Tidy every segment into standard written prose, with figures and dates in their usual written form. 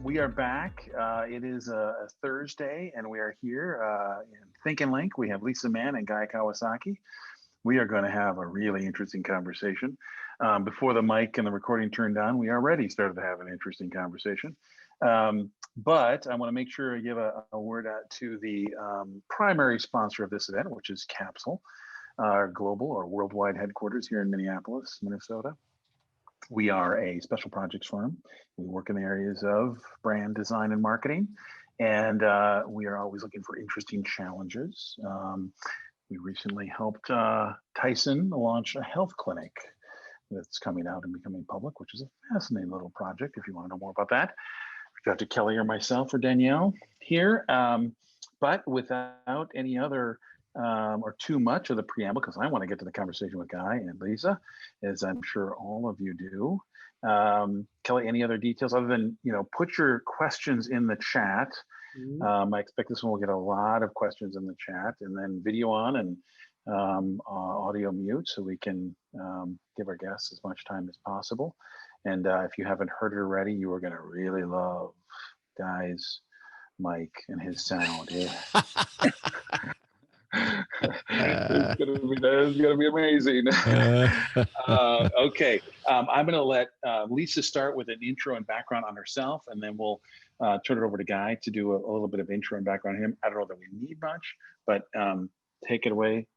We are back. It is a Thursday, and we are here in Think and Link. We have Lisa Mann and Guy Kawasaki. We are going to have a really interesting conversation. Before the mic and the recording turned on, we already started to have an interesting conversation. But I want to make sure I give a word out to the primary sponsor of this event, which is Capsule, our global or worldwide headquarters here in Minneapolis, Minnesota. We are a special projects firm. We work in the areas of brand design and marketing, and we are always looking for interesting challenges. We recently helped Tyson launch a health clinic that's coming out and becoming public, which is a fascinating little project if you want to know more about that. Reach out to Kelly or myself or Danielle here. But without any other or too much of the preamble, because I want to get to the conversation with Guy and Lisa, as I'm sure all of you do. Kelly, any other details other than, put your questions in the chat. I expect this one will get a lot of questions in the chat, and then video on and audio mute so we can give our guests as much time as possible. And if you haven't heard it already, you are going to really love Guy's mic and his sound. It's gonna be amazing. Okay, I'm gonna let Lisa start with an intro and background on herself, and then we'll turn it over to Guy to do a little bit of intro and background on him. I don't know that we need much, but take it away,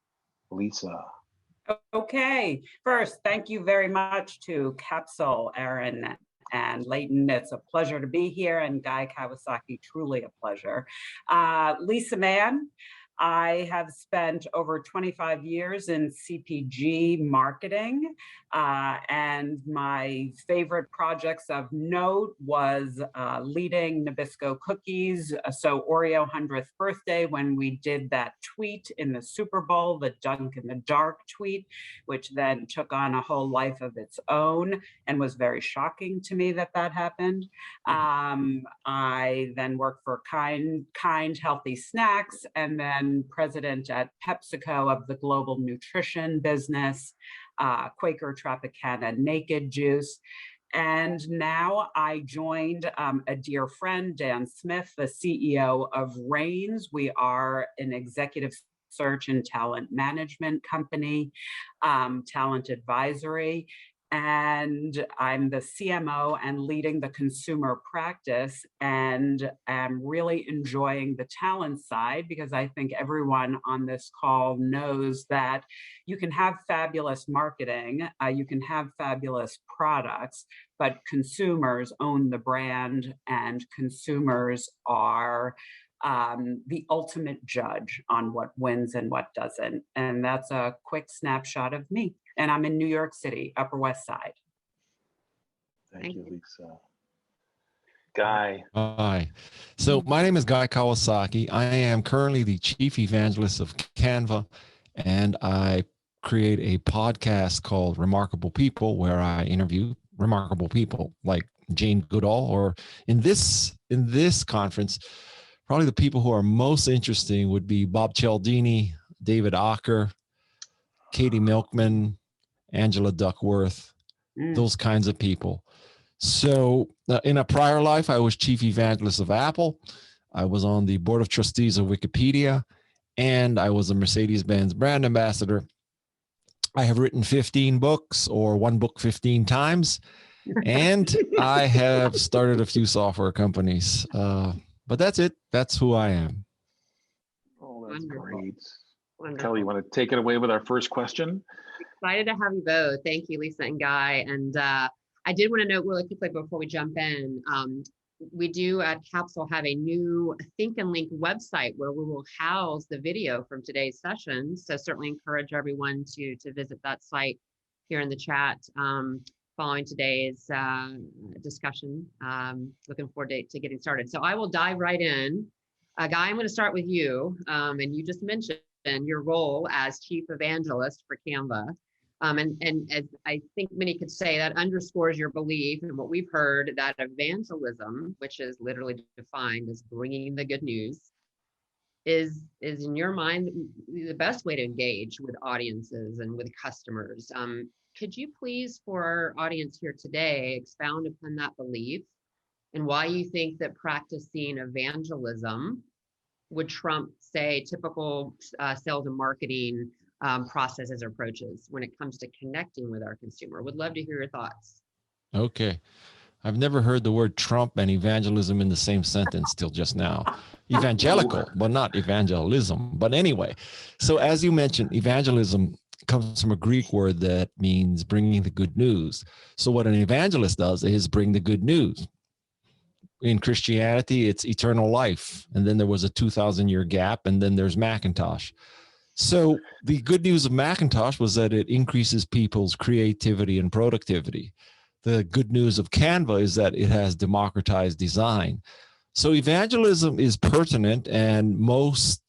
Lisa. Okay, first, thank you very much to Capsule, Aaron and Leighton. It's a pleasure to be here, and Guy Kawasaki, truly a pleasure. Lisa Mann. I have spent over 25 years in CPG marketing, and my favorite projects of note was leading Nabisco cookies. So Oreo 100th birthday, when we did that tweet in the Super Bowl, the Dunk in the Dark tweet, which then took on a whole life of its own and was very shocking to me that happened. I then worked for Kind Healthy Snacks, and then president at PepsiCo of the global nutrition business, Quaker Tropicana Naked Juice. And now I joined a dear friend, Dan Smith, the CEO of Reigns. We are an executive search and talent management company, talent advisory. And I'm the CMO and leading the consumer practice, and am really enjoying the talent side, because I think everyone on this call knows that you can have fabulous marketing, you can have fabulous products, but consumers own the brand, and consumers are the ultimate judge on what wins and what doesn't. And that's a quick snapshot of me. And I'm in New York City, Upper West Side. Thank you, Lisa. Guy. Hi. So my name is Guy Kawasaki. I am currently the chief evangelist of Canva, and I create a podcast called Remarkable People, where I interview remarkable people like Jane Goodall, or in this conference, probably the people who are most interesting would be Bob Cialdini, David Ocker, Katie Milkman, Angela Duckworth, those kinds of people. So in a prior life, I was chief evangelist of Apple. I was on the board of trustees of Wikipedia, and I was a Mercedes-Benz brand ambassador. I have written 15 books, or one book 15 times, and I have started a few software companies. But that's it. That's who I am. Oh, that's great. Wonderful. Kelly, you want to take it away with our first question? Excited to have you both. Thank you, Lisa and Guy. And I did want to note really quickly before we jump in, we do at Capsule have a new Think and Link website where we will house the video from today's session. So certainly encourage everyone to visit that site here in the chat following today's discussion. Looking forward to getting started. So I will dive right in. Guy, I'm going to start with you. And you just mentioned your role as chief evangelist for Canva. And as I think many could say, that underscores your belief in what we've heard, that evangelism, which is literally defined as bringing the good news, is in your mind the best way to engage with audiences and with customers. Could you please, for our audience here today, expound upon that belief and why you think that practicing evangelism would trump, say, typical sales and marketing processes or approaches when it comes to connecting with our consumer. Would love to hear your thoughts. Okay. I've never heard the word Trump and evangelism in the same sentence till just now. Evangelical, but not evangelism. But anyway, so as you mentioned, evangelism comes from a Greek word that means bringing the good news. So what an evangelist does is bring the good news. In Christianity, it's eternal life. And then there was a 2,000-year gap, and then there's Macintosh. So the good news of Macintosh was that it increases people's creativity and productivity. The good news of Canva is that it has democratized design. So evangelism is pertinent and most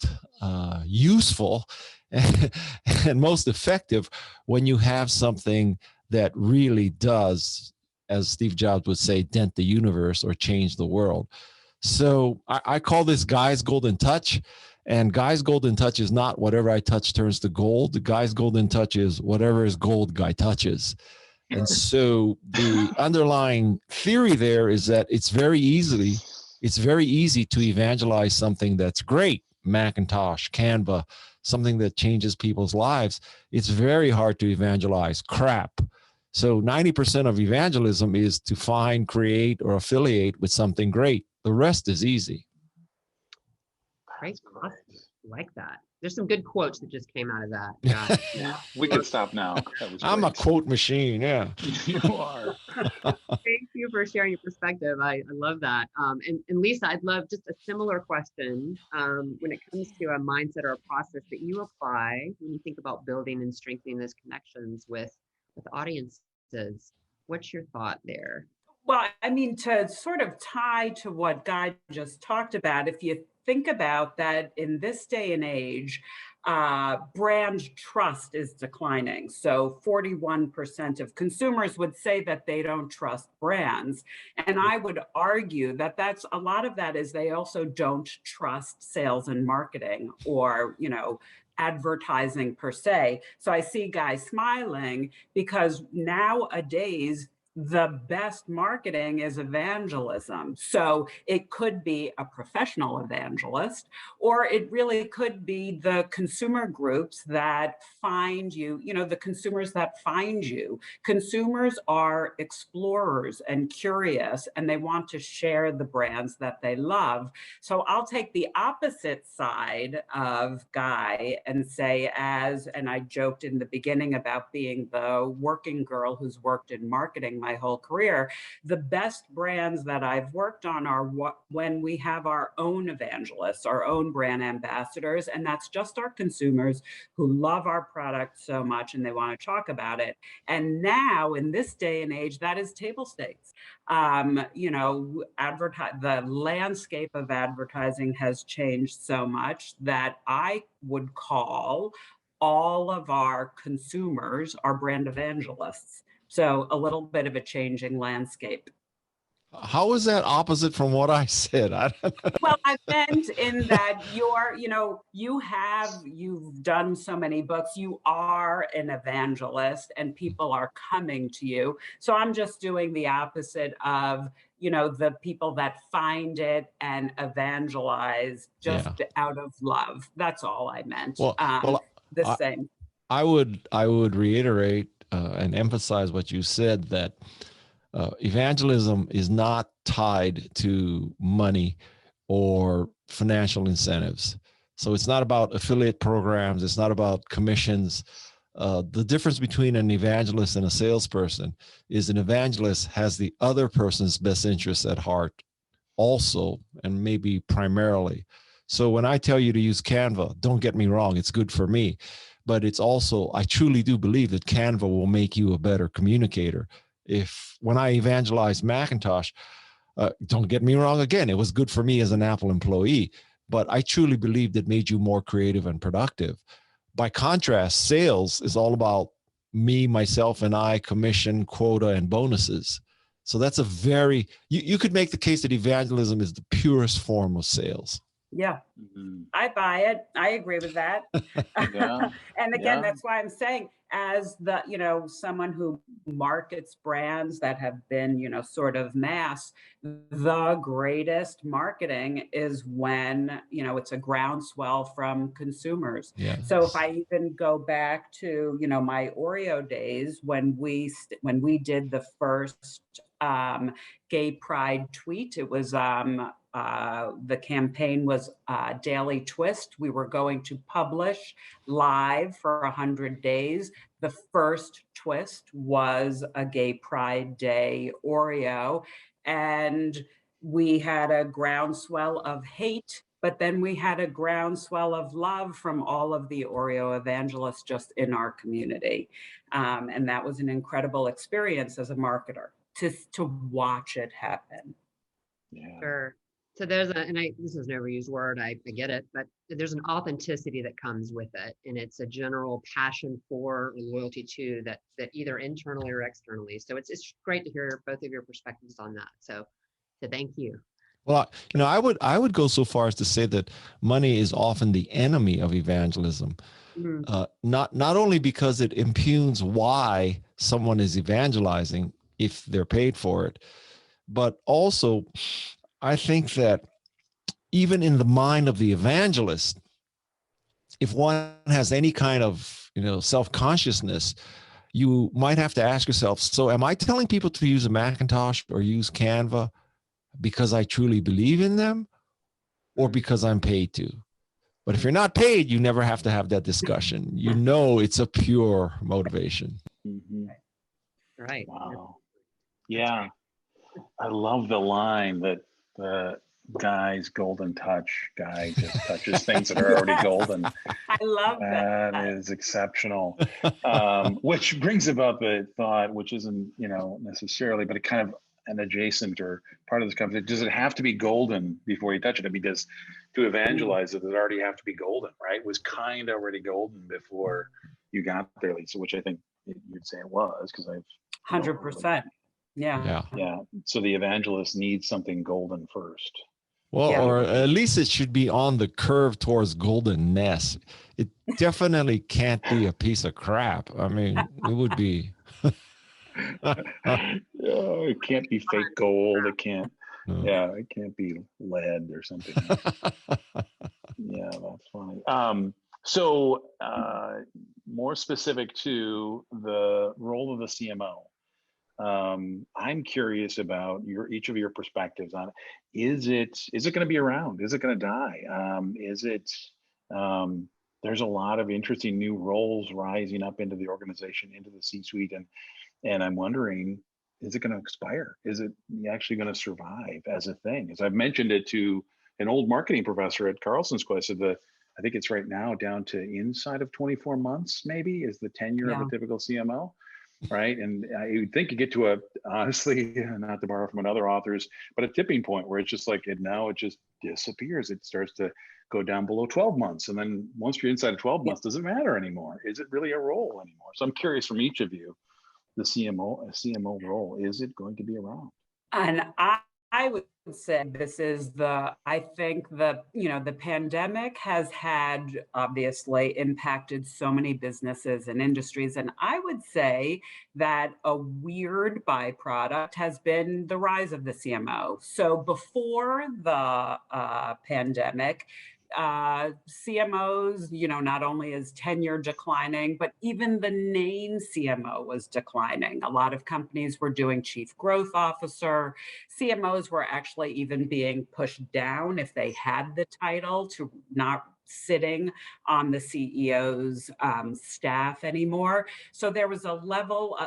useful and most effective when you have something that really does, as Steve Jobs would say, dent the universe or change the world. So I call this Guy's Golden Touch. And Guy's Golden Touch is not whatever I touch turns to gold. The Guy's Golden Touch is whatever is gold Guy touches. And so the underlying theory there is that it's very easy to evangelize something that's great, Macintosh, Canva, something that changes people's lives. It's very hard to evangelize crap. So 90% of evangelism is to find, create, or affiliate with something great. The rest is easy. Great. Awesome. Like that. There's some good quotes that just came out of that. Yeah, we can stop now. I'm a quote machine. Yeah, you are. Thank you for sharing your perspective. I love that. And Lisa, I'd love just a similar question when it comes to a mindset or a process that you apply when you think about building and strengthening those connections with audiences. What's your thought there? Well, I mean, to sort of tie to what Guy just talked about, if you think about that in this day and age, brand trust is declining. So 41% of consumers would say that they don't trust brands. And I would argue that that's a lot of that is they also don't trust sales and marketing or, advertising per se. So I see Guy smiling because nowadays, the best marketing is evangelism. So it could be a professional evangelist, or it really could be the consumer groups that find you, the consumers that find you. Consumers are explorers and curious, and they want to share the brands that they love. So I'll take the opposite side of Guy and say, and I joked in the beginning about being the working girl who's worked in marketing my whole career, the best brands that I've worked on are when we have our own evangelists, our own brand ambassadors, and that's just our consumers who love our product so much and they want to talk about it. And now in this day and age, that is table stakes. The landscape of advertising has changed so much that I would call all of our consumers are brand evangelists. So a little bit of a changing landscape. How is that opposite from what I said? Well, I meant in that you've done so many books, you are an evangelist and people are coming to you. So I'm just doing the opposite of, the people that find it and evangelize just out of love. That's all I meant. Same. I would reiterate and emphasize what you said, that evangelism is not tied to money or financial incentives. So it's not about affiliate programs. It's not about commissions. The difference between an evangelist and a salesperson is an evangelist has the other person's best interests at heart also, and maybe primarily. So when I tell you to use Canva, don't get me wrong, it's good for me. But it's also, I truly do believe that Canva will make you a better communicator. When I evangelized Macintosh, don't get me wrong, again, it was good for me as an Apple employee, but I truly believed it made you more creative and productive. By contrast, sales is all about me, myself, and I, commission, quota, and bonuses. So that's you could make the case that evangelism is the purest form of sales. Yeah, I buy it. I agree with that. And again, that's why I'm saying, as the, someone who markets brands that have been, sort of mass, the greatest marketing is when, it's a groundswell from consumers. Yes. So if I even go back to, my Oreo days when we did the first gay pride tweet, it was the campaign was Daily Twist. We were going to publish live for 100 days. The first twist was a Gay Pride Day Oreo. And we had a groundswell of hate, but then we had a groundswell of love from all of the Oreo evangelists just in our community. And that was an incredible experience as a marketer to watch it happen. Yeah. Sure. So there's this is an overused word, I get it, but there's an authenticity that comes with it. And it's a general passion for, loyalty to that either internally or externally. So it's great to hear both of your perspectives on that. So thank you. Well, I would go so far as to say that money is often the enemy of evangelism. Not only because it impugns why someone is evangelizing if they're paid for it, but also I think that even in the mind of the evangelist, if one has any kind of, self-consciousness, you might have to ask yourself, so am I telling people to use a Macintosh or use Canva because I truly believe in them or because I'm paid to? But if you're not paid, you never have to have that discussion. It's a pure motivation. Mm-hmm. Right. Wow. Yeah. I love the line that the guy's golden touch guy just touches things that are already golden. I love that. That is exceptional. Which brings about the thought, which isn't, necessarily, but it kind of an adjacent or part of this conversation. Does it have to be golden before you touch it? I mean, to evangelize, does it already have to be golden, right? It was kind of already golden before you got there, Lisa, which I think you'd say it was, because I've 100%. Yeah. So the evangelist needs something golden first. Well, or at least it should be on the curve towards goldenness. It definitely can't be a piece of crap. I mean, it would be. It can't be fake gold. It can't. It can't be lead or something. Yeah, that's funny. So more specific to the role of the CMO. I'm curious about each of your perspectives on it. Is it going to be around? Is it going to die? There's a lot of interesting new roles rising up into the organization, into the C-suite, and I'm wondering, is it going to expire? Is it actually going to survive as a thing? As I've mentioned it to an old marketing professor at Carlson School, I said I think it's right now down to inside of 24 months, maybe, is the tenure of a typical CMO. Right. And I would think you get to honestly, not to borrow from another author's, but a tipping point where it's just like, now it just disappears. It starts to go down below 12 months. And then once you're inside of 12 months, does it matter anymore? Is it really a role anymore? So I'm curious from each of you, the CMO role, is it going to be around? And I would say I think the pandemic has obviously impacted so many businesses and industries. And I would say that a weird byproduct has been the rise of the CMO. So before the pandemic, CMOs, not only is tenure declining, but even the name CMO was declining. A lot of companies were doing chief growth officer. CMOs were actually even being pushed down if they had the title to not sitting on the CEO's staff anymore. So there was a level,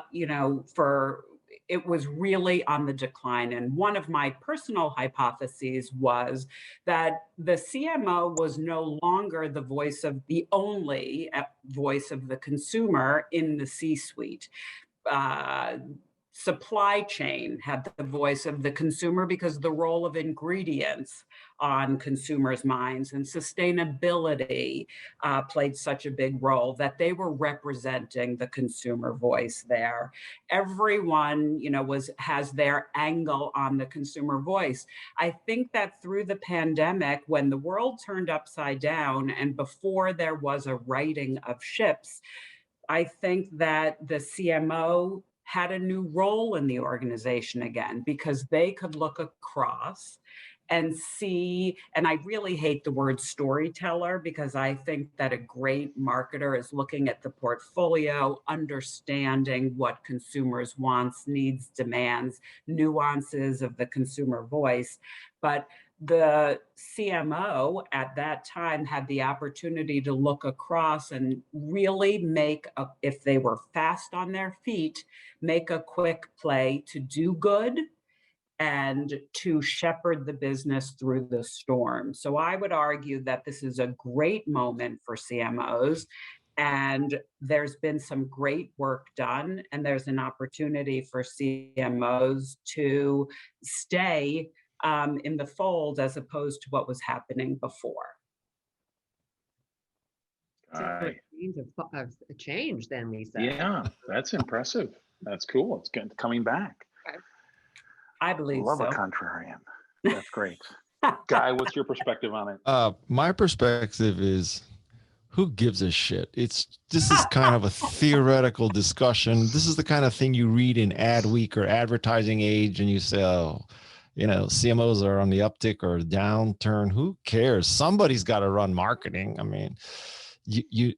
it was really on the decline. And one of my personal hypotheses was that the CMO was no longer the only voice of the consumer in the C-suite. Supply chain had the voice of the consumer because the role of ingredients on consumers' minds and sustainability played such a big role that they were representing the consumer voice there. Everyone, has their angle on the consumer voice. I think that through the pandemic, when the world turned upside down and before there was a righting of ships, I think that the CMO had a new role in the organization again, because they could look across and see, and I really hate the word storyteller, because I think that a great marketer is looking at the portfolio, understanding what consumers wants, needs, demands, nuances of the consumer voice. But the CMO at that time had the opportunity to look across and really make, if they were fast on their feet, make a quick play to do good and to shepherd the business through the storm. So I would argue that this is a great moment for CMOs, and there's been some great work done, and there's an opportunity for CMOs to stay in the fold as opposed to what was happening before. So a change then, Lisa. Yeah, that's impressive. That's cool. It's coming back. I believe Love so. a contrarian. That's great. Guy, what's your perspective on it? My perspective is, who gives a shit? This is kind of a theoretical discussion. This is the kind of thing you read in Adweek or Advertising Age, and you say, oh, CMOs are on the uptick or downturn. Who cares? Somebody's got to run marketing. I mean, you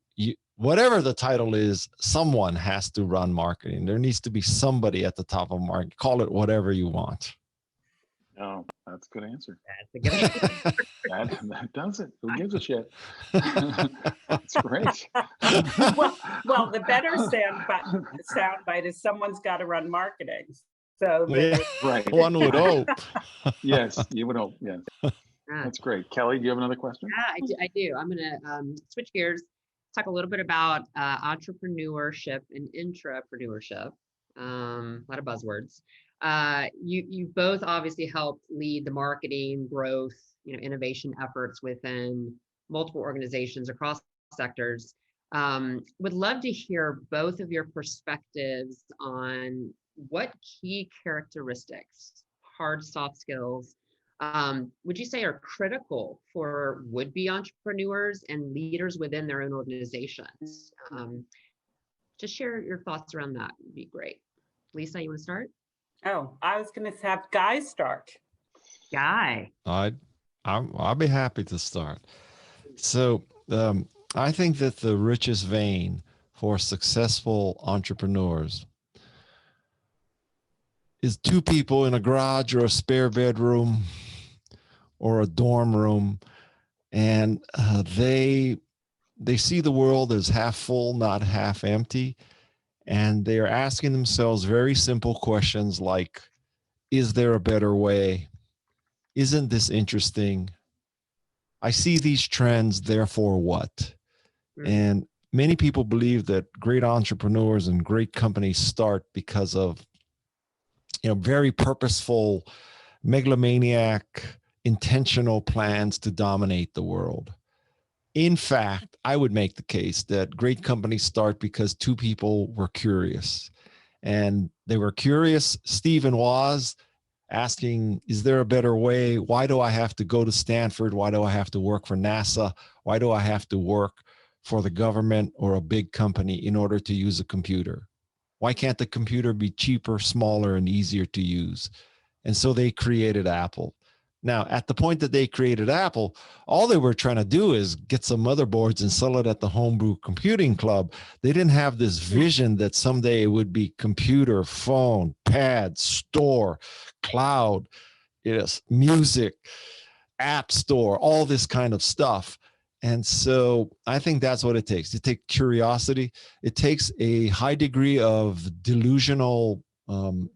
whatever the title is, someone has to run marketing. There needs to be somebody at the top of marketing. Call it whatever you want. Oh, that's a good answer. That's a good answer. That does it. Who gives a shit? That's great. well, the better soundbite is someone's got to run marketing. So right. One would hope. Yes, you would hope. Yes. That's great. Kelly, do you have another question? Yeah, I do. I'm going to switch gears, talk a little bit about entrepreneurship and intrapreneurship. A lot of buzzwords. You both obviously helped lead the marketing, growth, innovation efforts within multiple organizations across sectors. Would love to hear both of your perspectives on what key characteristics, hard, soft skills, would you say are critical for would-be entrepreneurs and leaders within their own organizations? Just share your thoughts around that would be great. Lisa, you want to start? Oh, I was going to have Guy start. Guy. I'll be happy to start. So I think that the richest vein for successful entrepreneurs is two people in a garage or a spare bedroom or a dorm room, and they see the world as half full, not half empty, and they are asking themselves very simple questions like, is there a better way? Isn't this interesting? I see these trends, therefore what? Mm-hmm. And many people believe that great entrepreneurs and great companies start because of very purposeful, megalomaniac, intentional plans to dominate the world. In fact, I would make the case that great companies start because two people were curious. And they were curious, Steve and Woz, asking, is there a better way? Why do I have to go to Stanford? Why do I have to work for NASA? Why do I have to work for the government or a big company in order to use a computer? Why can't the computer be cheaper, smaller, and easier to use? And so they created Apple. Now, at the point that they created Apple, all they were trying to do is get some motherboards and sell it at the homebrew computing club. They didn't have this vision that someday it would be computer, phone, pad, store, cloud, music, app store, all this kind of stuff. And so I think that's what it takes. It takes curiosity. It takes a high degree of delusional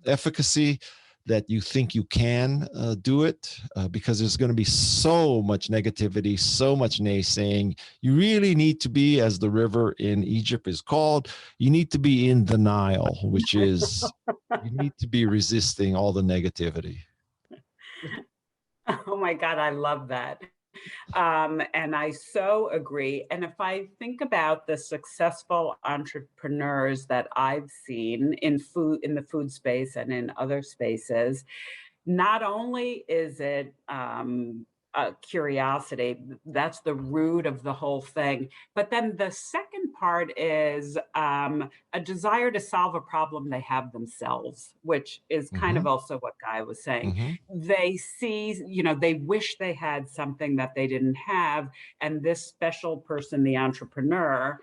efficacy that you think you can do it because there's going to be so much negativity, so much naysaying. You really need to be, as the river in Egypt is called, you need to be in the Nile, which is you need to be resisting all the negativity. Oh my God, I love that. And I so agree. And if I think about the successful entrepreneurs that I've seen in the food space and in other spaces, not only is it curiosity. That's the root of the whole thing. But then the second part is a desire to solve a problem they have themselves, which is kind of also what Guy was saying. They see, they wish they had something that they didn't have. And this special person, the entrepreneur,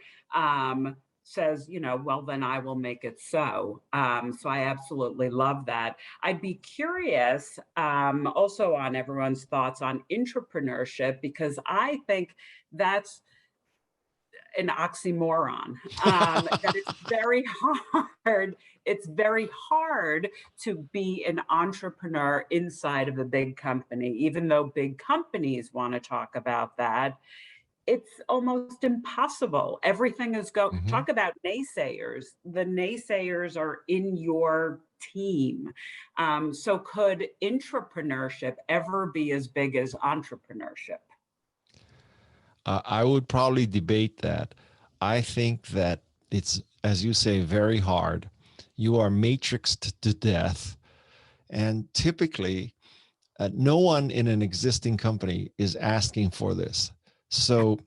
says, well, then I will make it so. So I absolutely love that. I'd be curious also on everyone's thoughts on intrapreneurship, because I think that's an oxymoron, that it's very hard. It's very hard to be an entrepreneur inside of a big company, even though big companies want to talk about that. It's almost impossible. Everything is talk about naysayers. The naysayers are in your team. So could intrapreneurship ever be as big as entrepreneurship? I would probably debate that. I think that it's, as you say, very hard. You are matrixed to death. And typically, no one in an existing company is asking for this. So,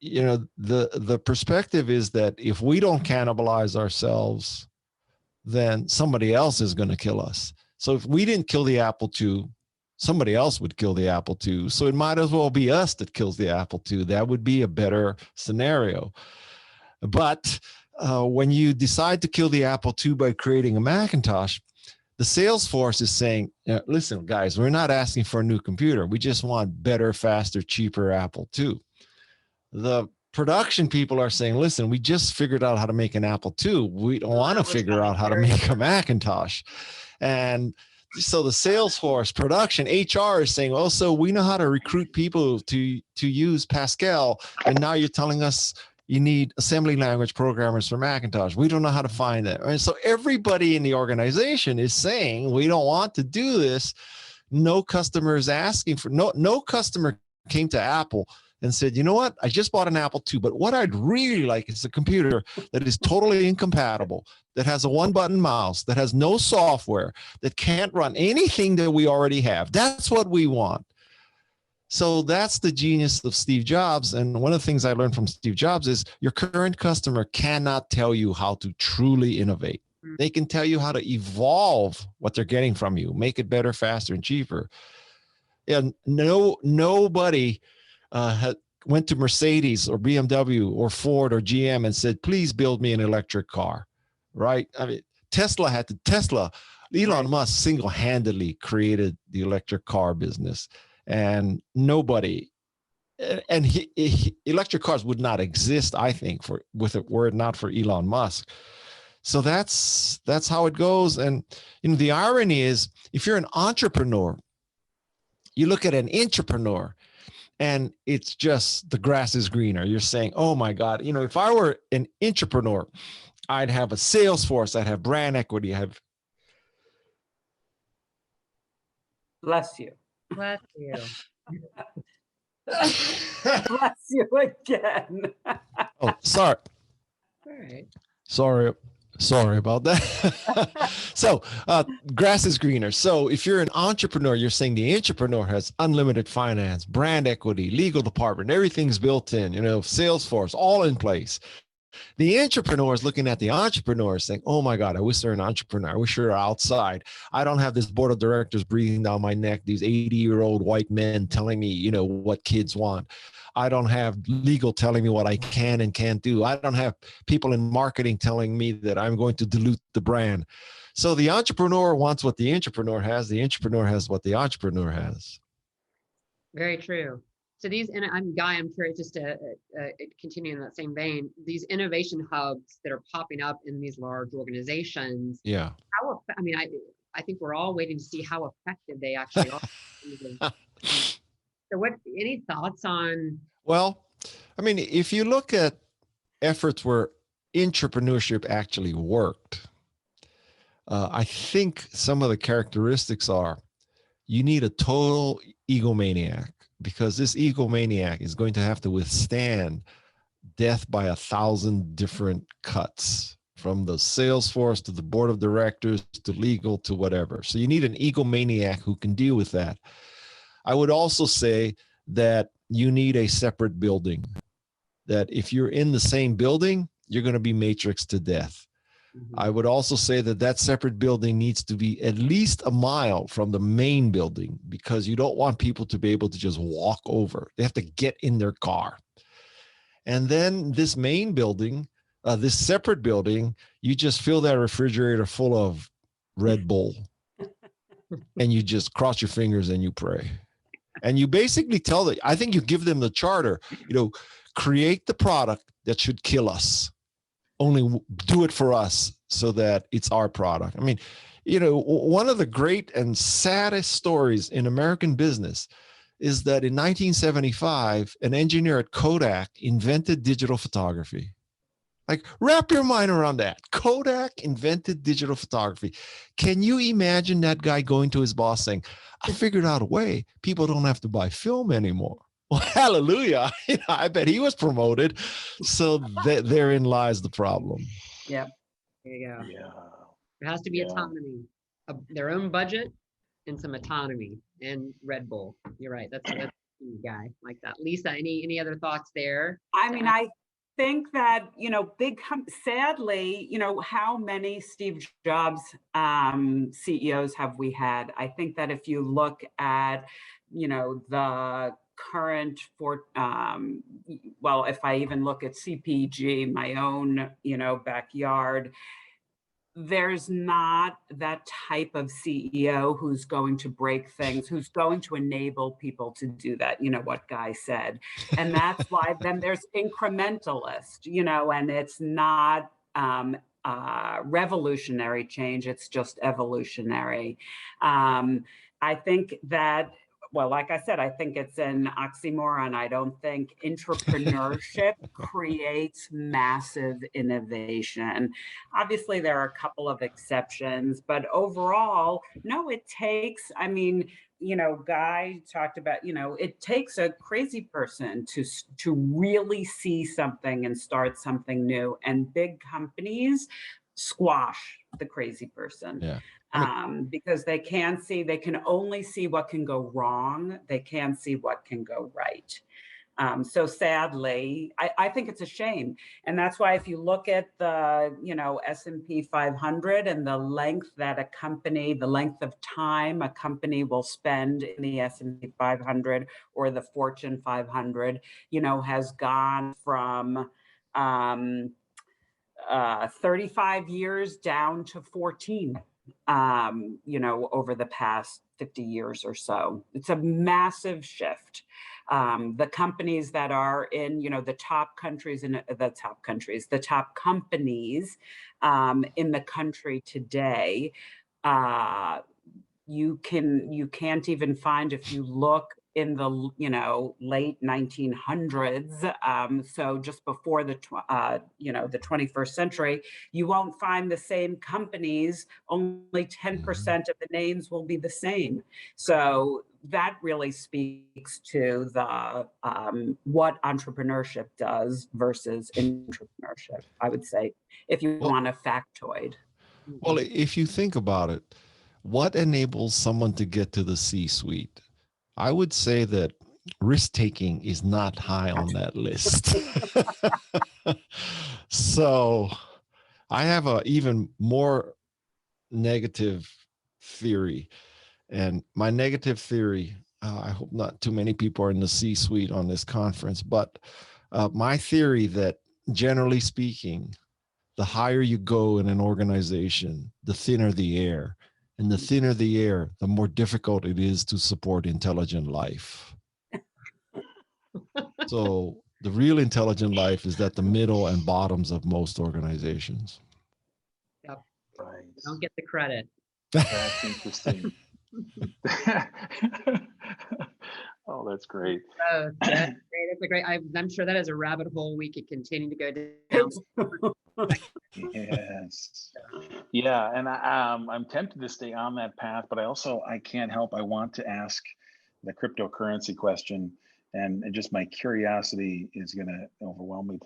the perspective is that if we don't cannibalize ourselves, then somebody else is going to kill us. So if we didn't kill the apple II, somebody else would kill the apple II. So it might as well be us that kills the apple II. That would be a better scenario. But when you decide to kill the apple II by creating a Macintosh, the sales force is saying, listen, guys, we're not asking for a new computer. We just want better, faster, cheaper Apple II. The production people are saying, listen, we just figured out how to make an Apple II. We don't want to figure out how to make a Macintosh. And so the sales force, production, HR is saying, oh, so we know how to recruit people to use Pascal. And now you're telling us you need assembly language programmers for Macintosh. We don't know how to find that. And so everybody in the organization is saying, we don't want to do this. No customer is asking for, no customer came to Apple and said, you know what, I just bought an Apple II, but what I'd really like is a computer that is totally incompatible, that has a one-button mouse, that has no software, that can't run anything that we already have. That's what we want. So that's the genius of Steve Jobs. And one of the things I learned from Steve Jobs is your current customer cannot tell you how to truly innovate. They can tell you how to evolve what they're getting from you, make it better, faster, and cheaper. And nobody went to Mercedes or BMW or Ford or GM and said, please build me an electric car, right? I mean, Elon Musk single-handedly created the electric car business, and nobody, and electric cars would not exist, I think, were it not for Elon Musk. So that's how it goes. And the irony is, if you're an entrepreneur, you look at an intrapreneur, and it's just the grass is greener. You're saying, oh my God, if I were an intrapreneur, I'd have a sales force, I'd have brand equity, Bless you. Bless you. Bless you again. Oh, sorry. All right. Sorry about that. So grass is greener. So if you're an entrepreneur, you're saying the entrepreneur has unlimited finance, brand equity, legal department, everything's built in, Salesforce, all in place. The entrepreneur is looking at the entrepreneur saying, oh my God, I wish they're an entrepreneur. I wish they're outside. I don't have this board of directors breathing down my neck, these 80-year-old white men telling me, what kids want. I don't have legal telling me what I can and can't do. I don't have people in marketing telling me that I'm going to dilute the brand. So the entrepreneur wants what the entrepreneur has. The entrepreneur has what the entrepreneur has. Very true. So these, and I'm curious, just to continue in that same vein, these innovation hubs that are popping up in these large organizations. Yeah. I think we're all waiting to see how effective they actually are. So any thoughts on? Well, if you look at efforts where intrapreneurship actually worked, I think some of the characteristics are you need a total egomaniac, because this egomaniac is going to have to withstand death by 1,000 different cuts, from the sales force to the board of directors to legal to whatever. So you need an egomaniac who can deal with that. I would also say that you need a separate building, that if you're in the same building, you're going to be matrixed to death. I would also say that that separate building needs to be at least a mile from the main building, because you don't want people to be able to just walk over. They have to get in their car. And then this main building, this separate building, you just fill that refrigerator full of Red Bull and you just cross your fingers and you pray. And you basically tell them, I think you give them the charter, create the product that should kill us. Only do it for us so that it's our product. I mean, one of the great and saddest stories in American business is that in 1975, an engineer at Kodak invented digital photography. Like, wrap your mind around that. Kodak invented digital photography. Can you imagine that guy going to his boss saying, I figured out a way. People don't have to buy film anymore. Well, hallelujah. I bet he was promoted. So therein lies the problem. Yep. There you go. Yeah. There has to be autonomy, their own budget and some autonomy, and Red Bull. You're right. That's a guy like that. Lisa, any other thoughts there? I mean, I think that, sadly, how many Steve Jobs CEOs have we had? I think that if you look at, the current if I even look at CPG, my own, backyard, there's not that type of CEO who's going to break things, who's going to enable people to do that, what Guy said. And that's why then there's incrementalist, and it's not revolutionary change, it's just evolutionary. I think that, like I said, I think it's an oxymoron. I don't think intrapreneurship creates massive innovation. Obviously, there are a couple of exceptions, but overall, no, it takes, Guy talked about, it takes a crazy person to really see something and start something new. And big companies squash the crazy person. Yeah. Because they can only see what can go wrong. They can't see what can go right. So sadly, I think it's a shame. And that's why if you look at the, S&P 500 and the length of time a company will spend in the S&P 500 or the Fortune 500, has gone from 35 years down to 14. Over the past 50 years or so. It's a massive shift. The companies that are in, the top companies in the country today, you can't even find, if you look in the late 1900s, so just before the 21st century, you won't find the same companies. Only 10% of the names will be the same. So that really speaks to the what entrepreneurship does versus intrapreneurship, I would say, if you want a factoid. Well, if you think about it, what enables someone to get to the C-suite? I would say that risk-taking is not high on that list. So I have a even more negative theory. And my negative theory, I hope not too many people are in the C-suite on this conference, but my theory that, generally speaking, the higher you go in an organization, the thinner the air. And the thinner the air, the more difficult it is to support intelligent life. So the real intelligent life is at the middle and bottoms of most organizations. Yep. Right. Don't get the credit. That's interesting. Oh, that's great. Oh, that's great. That's a great. I'm sure that is a rabbit hole we could continue to go down. Yes. Yeah, and I'm tempted to stay on that path, but I can't help. I want to ask the cryptocurrency question, and just my curiosity is going to overwhelm me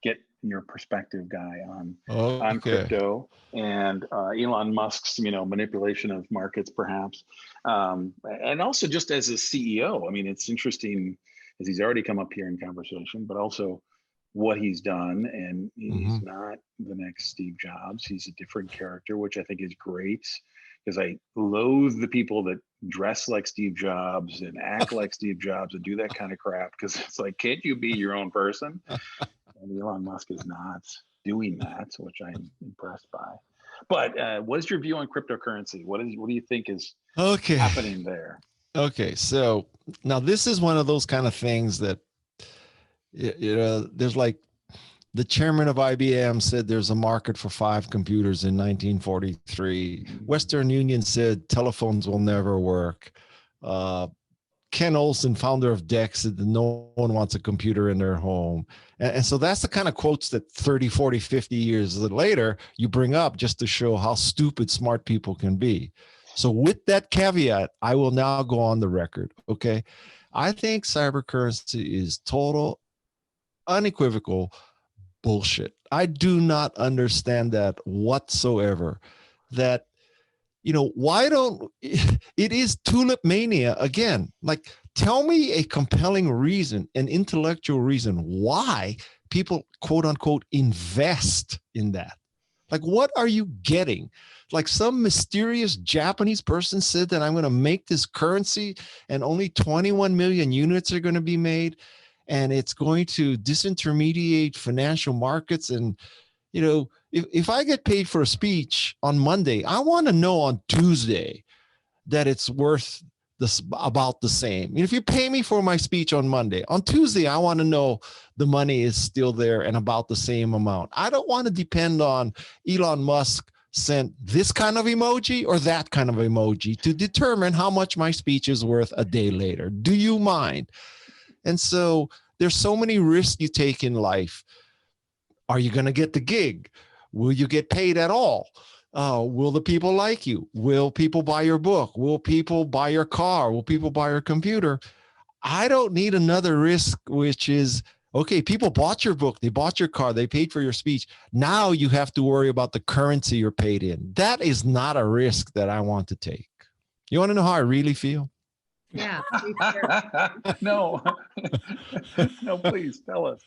get your perspective, Guy, on Okay. crypto and Elon Musk's, manipulation of markets, perhaps, and also just as a CEO. I mean, it's interesting as he's already come up here in conversation, but also what he's done. And he's not the next Steve Jobs. He's a different character, which I think is great, because I loathe the people that dress like Steve Jobs and act like Steve Jobs and do that kind of crap, because it's like, can't you be your own person? And Elon Musk is not doing that, which I'm impressed by. But what is your view on cryptocurrency? What do you think is happening there? Okay, so now this is one of those kind of things that, there's like the chairman of IBM said there's a market for 5 computers in 1943. Western Union said telephones will never work. Ken Olsen, founder of DEC, said that no one wants a computer in their home. And so that's the kind of quotes that 30, 40, 50 years later you bring up just to show how stupid smart people can be. So with that caveat, I will now go on the record, okay? I think cybercurrency is total, unequivocal bullshit. I do not understand that whatsoever. That, why don't, it is tulip mania again. Like, tell me a compelling reason, an intellectual reason why people, quote unquote, invest in that. Like, what are you getting? Like, some mysterious Japanese person said that I'm going to make this currency and only 21 million units are going to be made, and it's going to disintermediate financial markets. And, if I get paid for a speech on Monday, I want to know on Tuesday that it's worth about the same. If you pay me for my speech on Monday, on Tuesday, I want to know the money is still there and about the same amount. I don't want to depend on Elon Musk sent this kind of emoji or that kind of emoji to determine how much my speech is worth a day later. Do you mind? And so there's so many risks you take in life. Are you going to get the gig? Will you get paid at all? Will the people like you? Will people buy your book? Will people buy your car? Will people buy your computer? I don't need another risk, which is, okay, people bought your book, they bought your car, they paid for your speech. Now you have to worry about the currency you're paid in. That is not a risk that I want to take. You want to know how I really feel? Yeah. No, no, please tell us.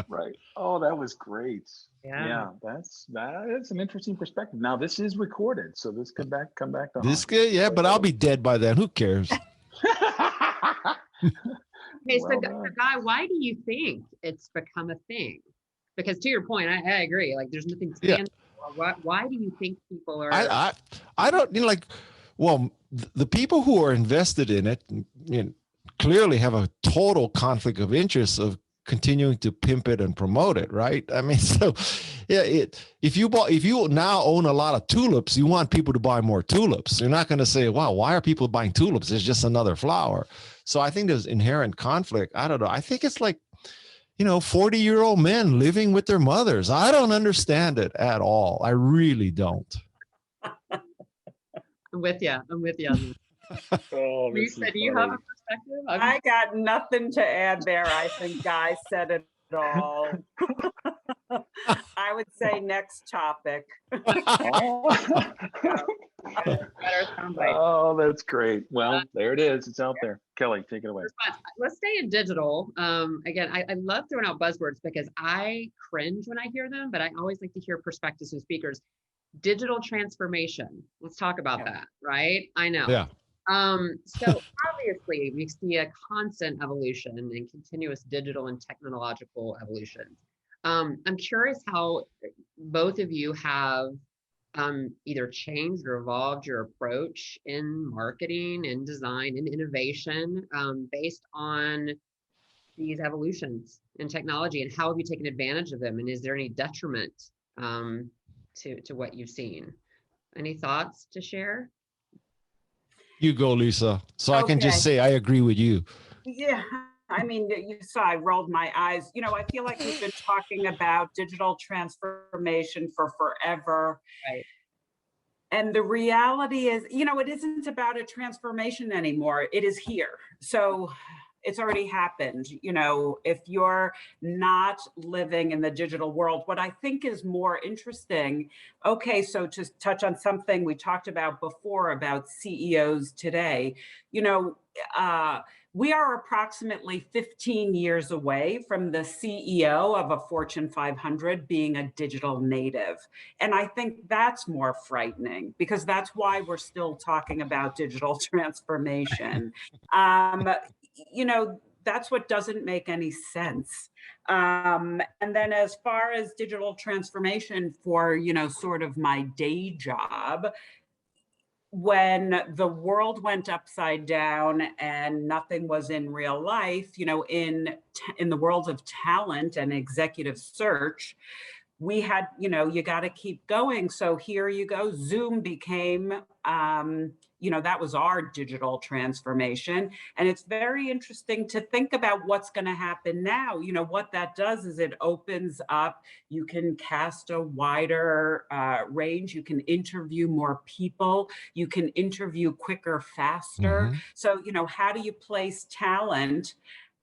Right. Oh, that was great. Yeah, that's an interesting perspective. Now this is recorded, so this could come back to this good. Yeah, but I'll be dead by then. Who cares? Okay, so Guy, why do you think it's become a thing? Because to your point, I agree. Like, there's nothing stands for. Why do you think people are? I don't like. Well, the people who are invested in it, clearly have a total conflict of interest of continuing to pimp it and promote it, right? I mean, so yeah, if you now own a lot of tulips, you want people to buy more tulips. You're not going to say, wow, why are people buying tulips? It's just another flower. So I think there's inherent conflict. I don't know. I think it's like, 40-year-old men living with their mothers. I don't understand it at all. I really don't. I'm with you. On this. Oh, Lisa, do you have a perspective? I got nothing to add there. I think Guy said it all. I would say next topic. Oh, that's great. Well, there it is. It's out there. Kelly, take it away. Let's stay in digital. Again, I love throwing out buzzwords because I cringe when I hear them, but I always like to hear perspectives from speakers. Digital transformation. Let's talk about that, right? I know. Yeah. So obviously we see a constant evolution and continuous digital and technological evolution. I'm curious how both of you have either changed or evolved your approach in marketing and design and innovation based on these evolutions in technology, and how have you taken advantage of them? And is there any detriment to what you've seen? Any thoughts to share? You go, Lisa. So I can just say I agree with you. Yeah. I mean, you saw I rolled my eyes. I feel like we've been talking about digital transformation for forever. Right. And the reality is, it isn't about a transformation anymore. It is here. So it's already happened. You know, if you're not living in the digital world, what I think is more interesting, okay, so to touch on something we talked about before about CEOs today, you know, we are approximately 15 years away from the CEO of a Fortune 500 being a digital native. And I think that's more frightening, because that's why we're still talking about digital transformation. You know, that's what doesn't make any sense. And then as far as digital transformation for, you know, sort of my day job, when the world went upside down and nothing was in real life, you know, in the world of talent and executive search, we had, you know, you got to keep going. So here you go. Zoom became, you know, that was our digital transformation. And it's very interesting to think about what's going to happen now. You know, what that does is it opens up, you can cast a wider range, you can interview more people, you can interview quicker, faster. Mm-hmm. So, you know, how do you place talent,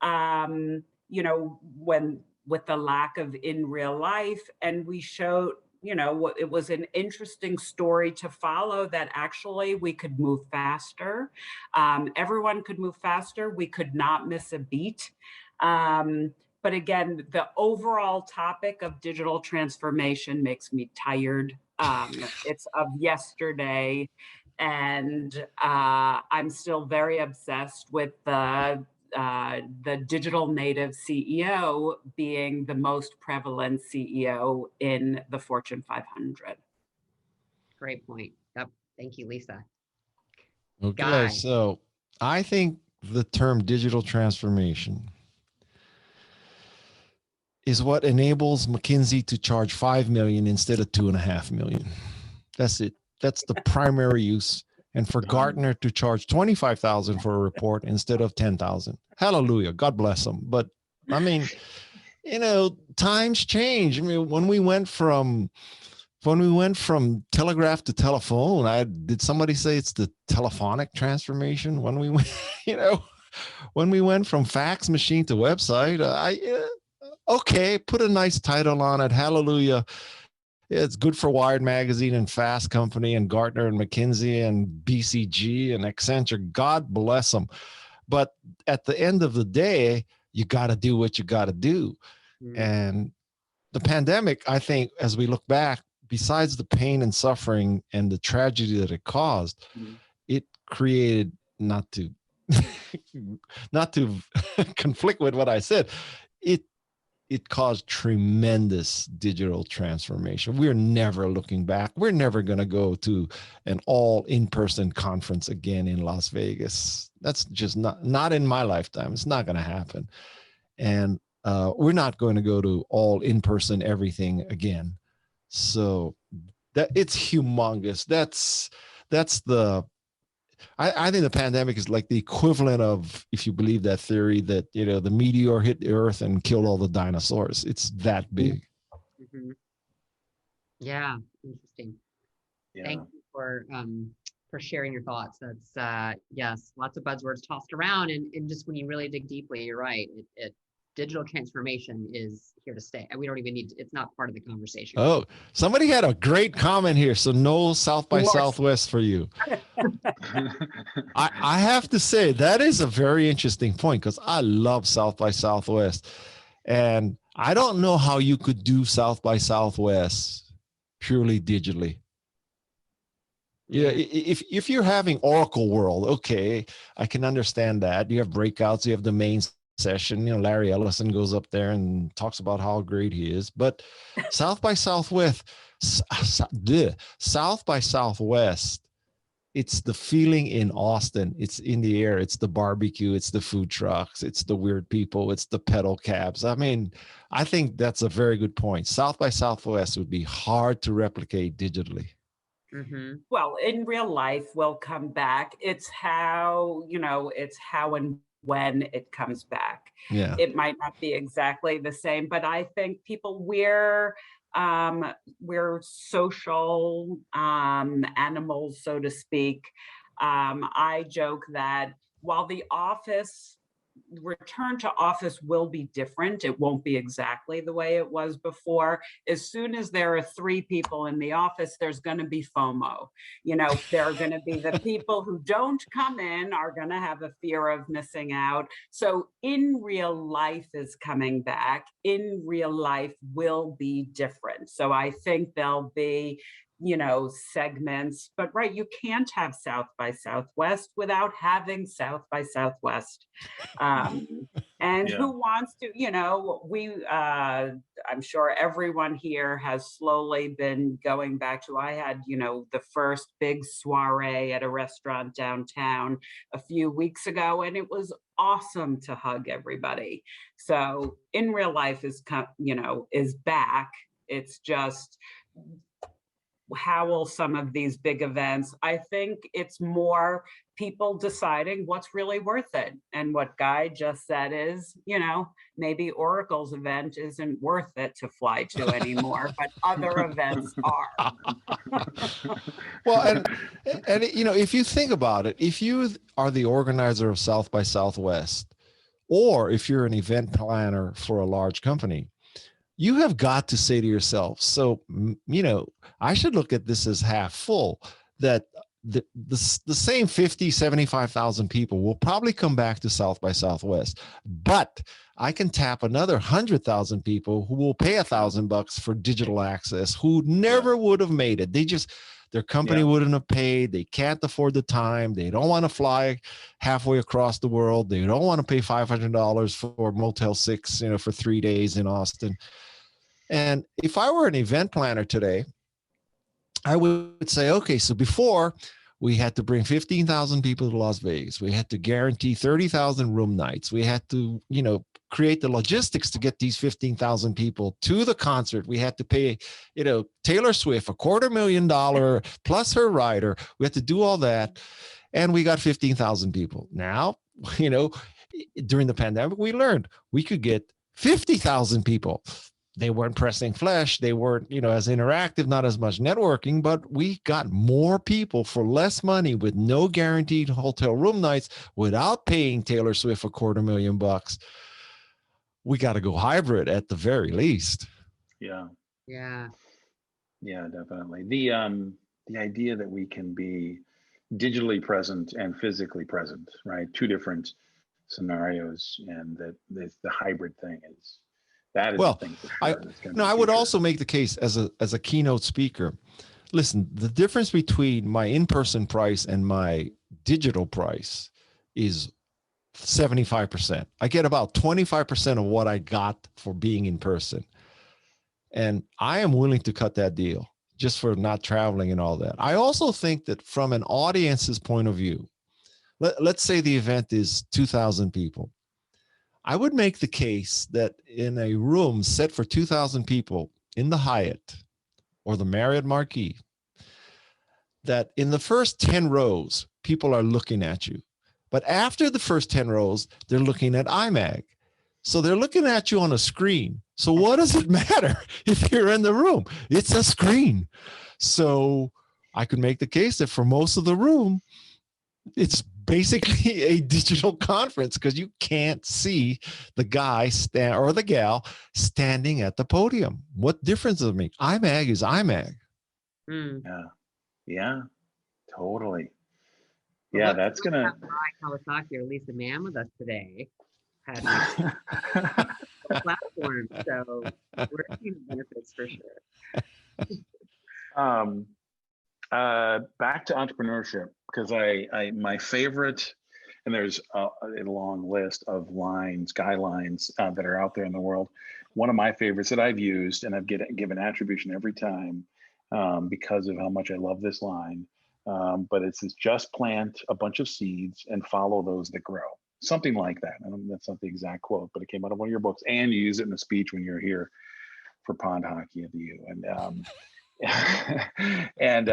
you know, when with the lack of in real life? And we showed, you know, it was an interesting story to follow, that actually we could move faster. Everyone could move faster. We could not miss a beat. But again, the overall topic of digital transformation makes me tired. It's of yesterday. And I'm still very obsessed with the digital native CEO being the most prevalent CEO in the Fortune 500. Great point. Yep. Thank you, Lisa. Okay, Guy. so I think the term digital transformation is what enables McKinsey to charge 5 million instead of 2.5 million. That's it. That's the primary use. And for Gartner to charge 25,000 for a report instead of 10,000. Hallelujah. God bless them. But I mean, you know, times change. I mean, when we went from telegraph to telephone, did somebody say it's the telephonic transformation? When we went, you know, when we went from fax machine to website, okay, put a nice title on it. Hallelujah. It's good for Wired Magazine and Fast Company and Gartner and McKinsey and BCG and Accenture. God bless them. But at the end of the day, you got to do what you got to do. And the pandemic, I think, as we look back, besides the pain and suffering and the tragedy that it caused, it created, not to conflict with what I said, it caused tremendous digital transformation. We're never looking back. We're never going to go to an all in-person conference again in Las Vegas. That's just not in my lifetime. It's not going to happen. And we're not going to go to all in-person everything again. So that it's humongous. I think the pandemic is like the equivalent of, if you believe that theory, that, you know, the meteor hit the earth and killed all the dinosaurs. It's that big. Mm-hmm. Yeah, interesting. Yeah. Thank you for sharing your thoughts. That's yes, lots of buzzwords tossed around, and just when you really dig deeply, you're right. Digital transformation is here to stay. We don't even need to, it's not part of the conversation. Oh, somebody had a great comment here. So no South by Southwest for you. I have to say that is a very interesting point, because I love South by Southwest. And I don't know how you could do South by Southwest purely digitally. Yeah, if you're having Oracle World, okay, I can understand that. You have breakouts, you have the main session, you know, Larry Ellison goes up there and talks about how great he is. But South by Southwest, South by Southwest, it's the feeling in Austin. It's in the air. It's the barbecue. It's the food trucks. It's the weird people. It's the pedal cabs. I mean, I think that's a very good point. South by Southwest would be hard to replicate digitally. Mm-hmm. Well, in real life, we'll come back. It's how, you know, it's how and when it comes back. Yeah. It might not be exactly the same, but I think people, we're social animals, so to speak. I joke that while the office return to office will be different. It won't be exactly the way it was before. As soon as there are 3 people in the office, there's going to be FOMO. There are going to be the people who don't come in are going to have a fear of missing out. So in real life is coming back. In real life will be different. So I think there'll be segments, but right, you can't have South by Southwest without having South by Southwest. And who wants to, I'm sure everyone here has slowly been going back to, I had, the first big soiree at a restaurant downtown a few weeks ago, and it was awesome to hug everybody. So in real life is back. It's just, how will some of these big events, I think it's more people deciding what's really worth it. And what Guy just said is, maybe Oracle's event isn't worth it to fly to anymore, but other events are. Well, and if you think about it, if you are the organizer of South by Southwest, or if you're an event planner for a large company, you have got to say to yourself, so, I should look at this as half full, that the same 50, 75,000 people will probably come back to South by Southwest, but I can tap another 100,000 people who will pay $1,000 for digital access, who never would have made it. Their company wouldn't have paid. They can't afford the time. They don't want to fly halfway across the world. They don't want to pay $500 for Motel 6, for 3 days in Austin. And if I were an event planner today, I would say, okay, so before we had to bring 15,000 people to Las Vegas. We had to guarantee 30,000 room nights. We had to, create the logistics to get these 15,000 people to the concert. We had to pay, Taylor Swift $250,000 plus her rider. We had to do all that. And we got 15,000 people. Now, during the pandemic, we learned we could get 50,000 people. They weren't pressing flesh. They weren't, as interactive, not as much networking, but we got more people for less money with no guaranteed hotel room nights without paying Taylor Swift $250,000. We got to go hybrid at the very least. Yeah. Yeah. Yeah, definitely. The idea that we can be digitally present and physically present, right? 2 different scenarios, and that the hybrid thing is. That is the thing for sure. I would also make the case as a keynote speaker. Listen, the difference between my in-person price and my digital price is 75%. I get about 25% of what I got for being in person. And I am willing to cut that deal just for not traveling and all that. I also think that from an audience's point of view, let's say the event is 2,000 people. I would make the case that in a room set for 2,000 people in the Hyatt or the Marriott Marquis, that in the first 10 rows, people are looking at you. But after the first 10 rows, they're looking at IMAG. So they're looking at you on a screen. So what does it matter if you're in the room? It's a screen. So I could make the case that for most of the room, it's basically a digital conference because you can't see the guy or the gal standing at the podium. What difference does it make? IMAG is IMAG. Yeah, totally. Yeah, that's going to... Kawasaki or Lisa Mann with us today. Had a platform, so we're seeing benefits for sure. Back to entrepreneurship, because my favorite, and there's a long list of guidelines that are out there in the world. One of my favorites that I've used, and I've given attribution every time because of how much I love this line, but it's just plant a bunch of seeds and follow those that grow. Something like that. I don't know, that's not the exact quote, but it came out of one of your books, and you use it in a speech when you're here for pond hockey at the U. And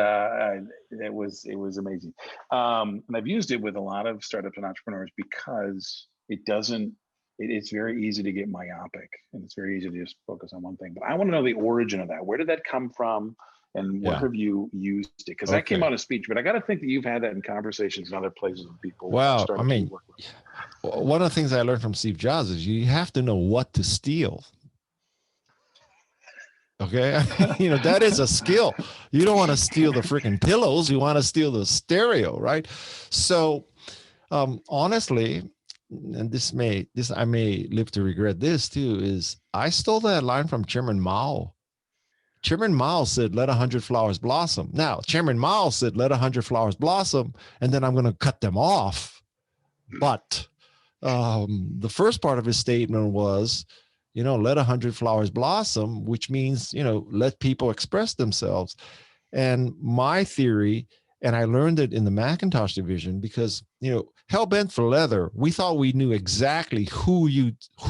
it was amazing. And I've used it with a lot of startups and entrepreneurs because it's very easy to get myopic, and it's very easy to just focus on one thing. But I want to know the origin of that. Where did that come from? And what have you used it? Because that came out of speech, but I got to think that you've had that in conversations in other places with people. Well, I mean, one of the things I learned from Steve Jobs is you have to know what to steal. Okay. That is a skill. You don't want to steal the freaking pillows. You want to steal the stereo, right? So, honestly, and I may live to regret this too, is I stole that line from Chairman Mao. Chairman Mao said, let 100 flowers blossom. Now, Chairman Mao said, let 100 flowers blossom, and then I'm going to cut them off. But the first part of his statement was, let 100 flowers blossom, which means, let people express themselves. And my theory, and I learned it in the Macintosh division because, hell-bent for leather, we thought we knew exactly who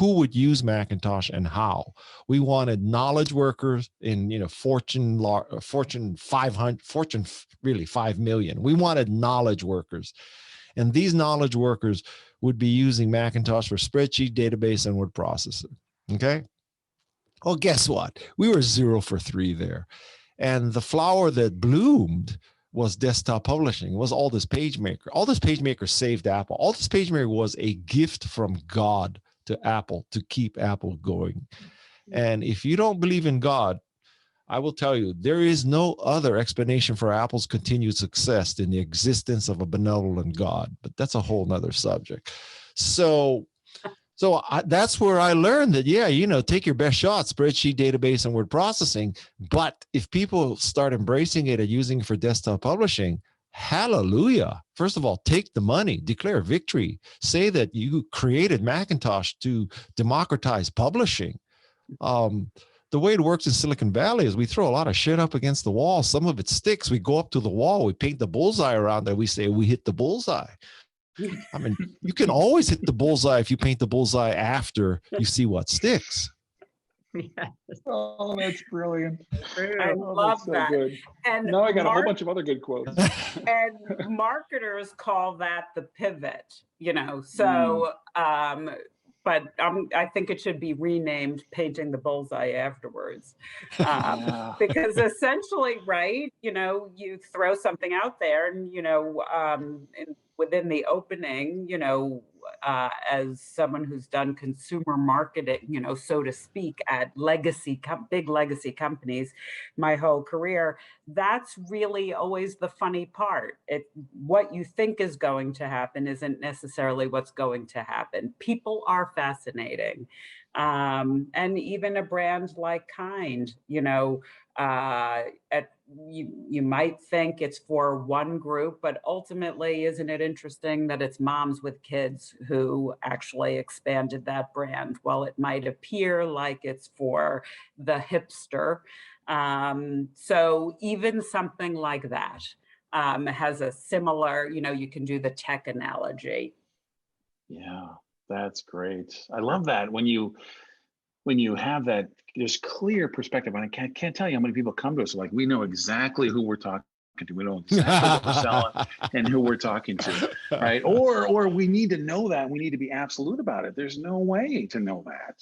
would use Macintosh and how. We wanted knowledge workers in, Fortune 500, Fortune really 5 million. We wanted knowledge workers. And these knowledge workers would be using Macintosh for spreadsheet, database, and word processor. Okay. Well, guess what? We were 0 for 3 there. And the flower that bloomed was desktop publishing. It was Aldous PageMaker. Aldous PageMaker saved Apple. Aldous PageMaker was a gift from God to Apple to keep Apple going. And if you don't believe in God, I will tell you, there is no other explanation for Apple's continued success than the existence of a benevolent God. But that's a whole nother subject. So that's where I learned that, take your best shot, spreadsheet, database, and word processing. But if people start embracing it and using it for desktop publishing, hallelujah. First of all, take the money, declare victory, say that you created Macintosh to democratize publishing. The way it works in Silicon Valley is we throw a lot of shit up against the wall. Some of it sticks. We go up to the wall, we paint the bullseye around there. We say we hit the bullseye. I mean, you can always hit the bullseye if you paint the bullseye after you see what sticks. Yes. Oh, that's brilliant. I love so that. Good. And now I got a whole bunch of other good quotes. And marketers call that the pivot, so, but I think it should be renamed painting the bullseye afterwards. Because essentially, right, you throw something out there and, within the opening, as someone who's done consumer marketing, so to speak, at big legacy companies my whole career, that's really always the funny part. What you think is going to happen isn't necessarily what's going to happen. People are fascinating. And even a brand like Kind, you might think it's for one group, but ultimately, isn't it interesting that it's moms with kids who actually expanded that brand? Well, it might appear like it's for the hipster. So even something like that has a similar, you can do the tech analogy. Yeah, that's great. I love that when you have that, there's clear perspective. And I can't tell you how many people come to us like, we know exactly who we're talking to. We know exactly what we're selling and who we're talking to, right? Or we need to know that. We need to be absolute about it. There's no way to know that.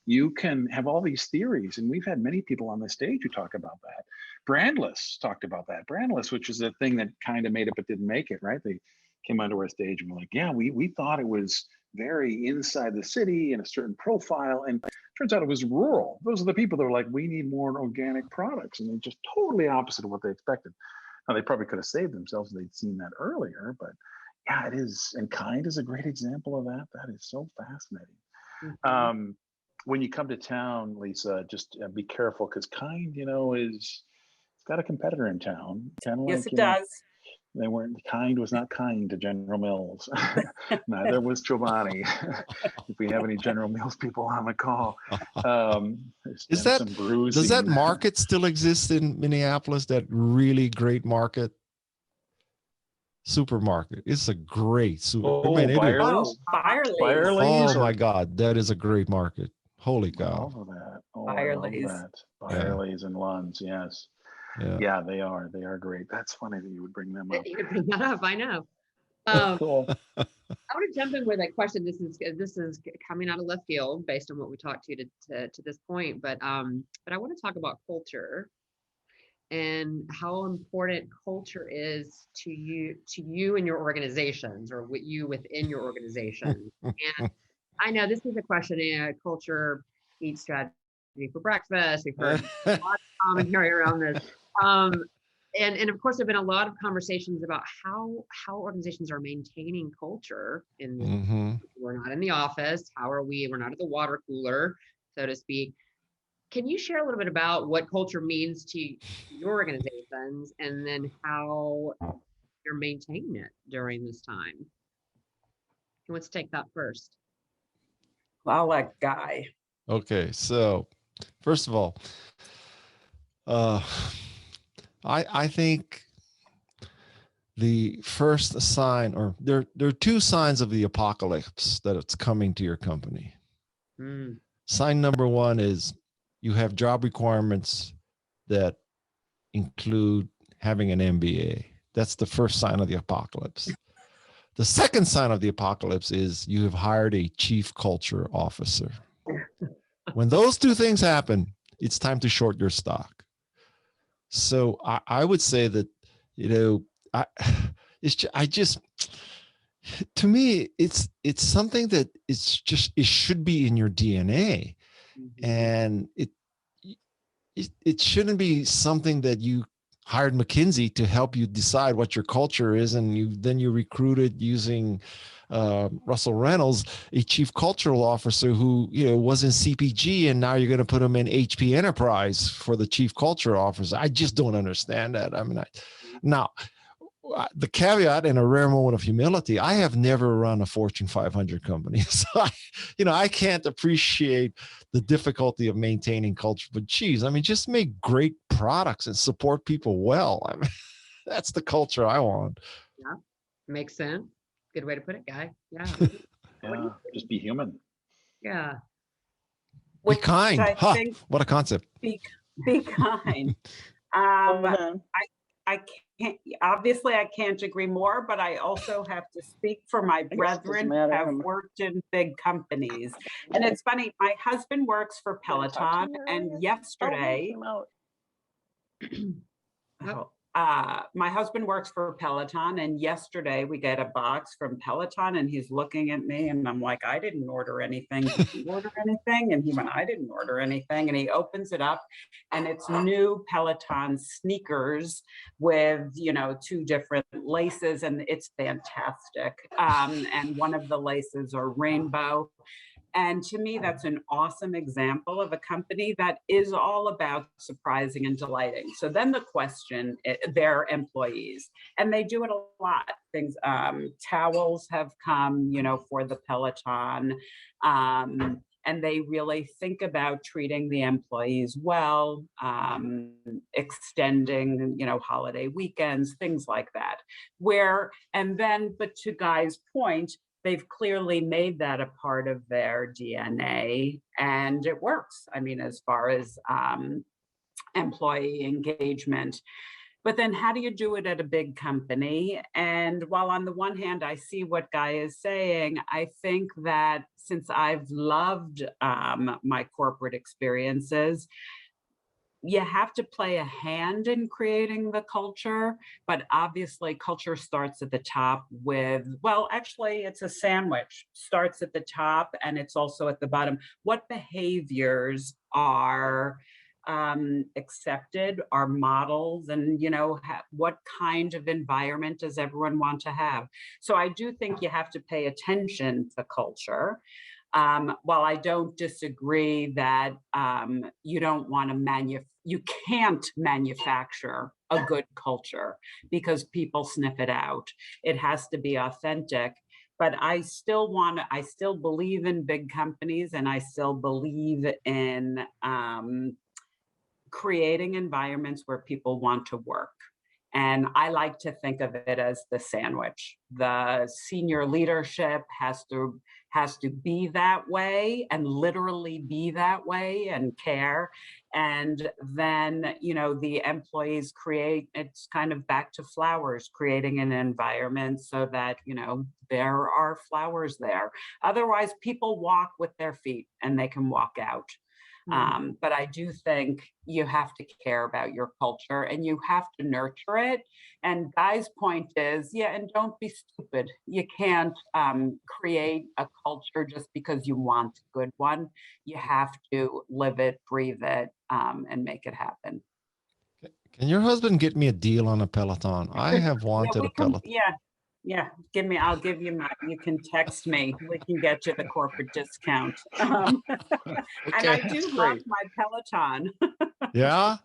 You can have all these theories, and we've had many people on the stage who talk about that. Brandless talked about that. Brandless, which is a thing that kind of made it but didn't make it, right? They came onto our stage and were like, yeah, we thought it was very inside the city and a certain profile, and turns out it was rural. Those are the people that were like, we need more organic products, and they're just totally opposite of what they expected. Now, they probably could have saved themselves if they'd seen that earlier, but yeah, it is. And Kind is a great example of that. That is so fascinating. Mm-hmm. When you come to town, Lisa, just be careful, because Kind, it's got a competitor in town. Kind of yes, it does. Kind was not kind to General Mills. Neither was Giovanni. If we have any General Mills people on the call, does that market still exist in Minneapolis? That really great market, supermarket. It's a great Byerly's. Byerly's. Oh my God, that is a great market. Holy cow! Byerly's and Lund's, yes. Yeah, they are great. That's funny that you would bring them up. You could bring that up. I know. Cool. I want to jump in with a question. This is coming out of left field based on what we talked to this point, but I want to talk about culture. and how important culture is to you and your organizations, or with you within your organization. And I know this is a question, culture eats strategy for breakfast. We've heard a lot of commentary around this. And of course, there have been a lot of conversations about how organizations are maintaining culture in this. Mm-hmm. We're not in the office. We're not at the water cooler, so to speak. Can you share a little bit about what culture means to your organizations, and then how you're maintaining it during this time? Who wants to take that first? I'll let Guy. Okay, so first of all, I think the first sign, or there are two signs of the apocalypse that it's coming to your company. Sign number one is you have job requirements that include having an MBA. That's the first sign of the apocalypse. The second sign of the apocalypse is you have hired a chief culture officer. When those two things happen, it's time to short your stock. So I would say that, to me, it's something that it should be in your DNA. Mm-hmm. And it shouldn't be something that you hired McKinsey to help you decide what your culture is, and you recruited using Russell Reynolds, a chief cultural officer who was in CPG, and now you're going to put him in HP Enterprise for the chief culture officer. I just don't understand that. I mean, now the caveat, in a rare moment of humility, I have never run a Fortune 500 company, so I can't appreciate the difficulty of maintaining culture. But geez, I mean, just make great products and support people well. I mean, that's the culture I want. Yeah, makes sense. Good way to put it, Guy. Yeah. Yeah, just be human. Yeah. Be kind. What a concept. Be kind. I can't, obviously I can't agree more, but I also have to speak for my brethren who have worked in big companies. And it's funny, my husband works for Peloton, and yesterday, my husband works for Peloton, and yesterday we get a box from Peloton, and he's looking at me, and I'm like, I didn't order anything. Did you order anything? And he went, I didn't order anything. And he opens it up, and it's new Peloton sneakers with, two different laces, and it's fantastic. And one of the laces are rainbow. And to me, that's an awesome example of a company that is all about surprising and delighting. So then the question, their employees, and they do it a lot. Things, towels have come, for the Peloton, and they really think about treating the employees well, extending, holiday weekends, things like that. But to Guy's point, they've clearly made that a part of their DNA, and it works. I mean, as far as employee engagement. But then how do you do it at a big company? And while on the one hand, I see what Guy is saying, I think that since I've loved my corporate experiences, you have to play a hand in creating the culture, but obviously culture starts at the top actually it's a sandwich, starts at the top and it's also at the bottom. What behaviors are accepted, are models, and what kind of environment does everyone want to have? So I do think you have to pay attention to culture. While I don't disagree that you can't manufacture a good culture because people sniff it out. It has to be authentic. But I still believe in big companies, and I still believe in creating environments where people want to work. And I like to think of it as the sandwich. The senior leadership has to be that way, and literally be that way, and care. And then, the employees it's kind of back to flowers, creating an environment so that, there are flowers there. Otherwise, people walk with their feet and they can walk out. But I do think you have to care about your culture and you have to nurture it. And Guy's point is, yeah, and don't be stupid. You can't create a culture just because you want a good one. You have to live it, breathe it, and make it happen. Can your husband get me a deal on a Peloton? I have wanted a Peloton. Yeah, I'll give you you can text me. We can get you the corporate discount. And I do love my Peloton. Yeah,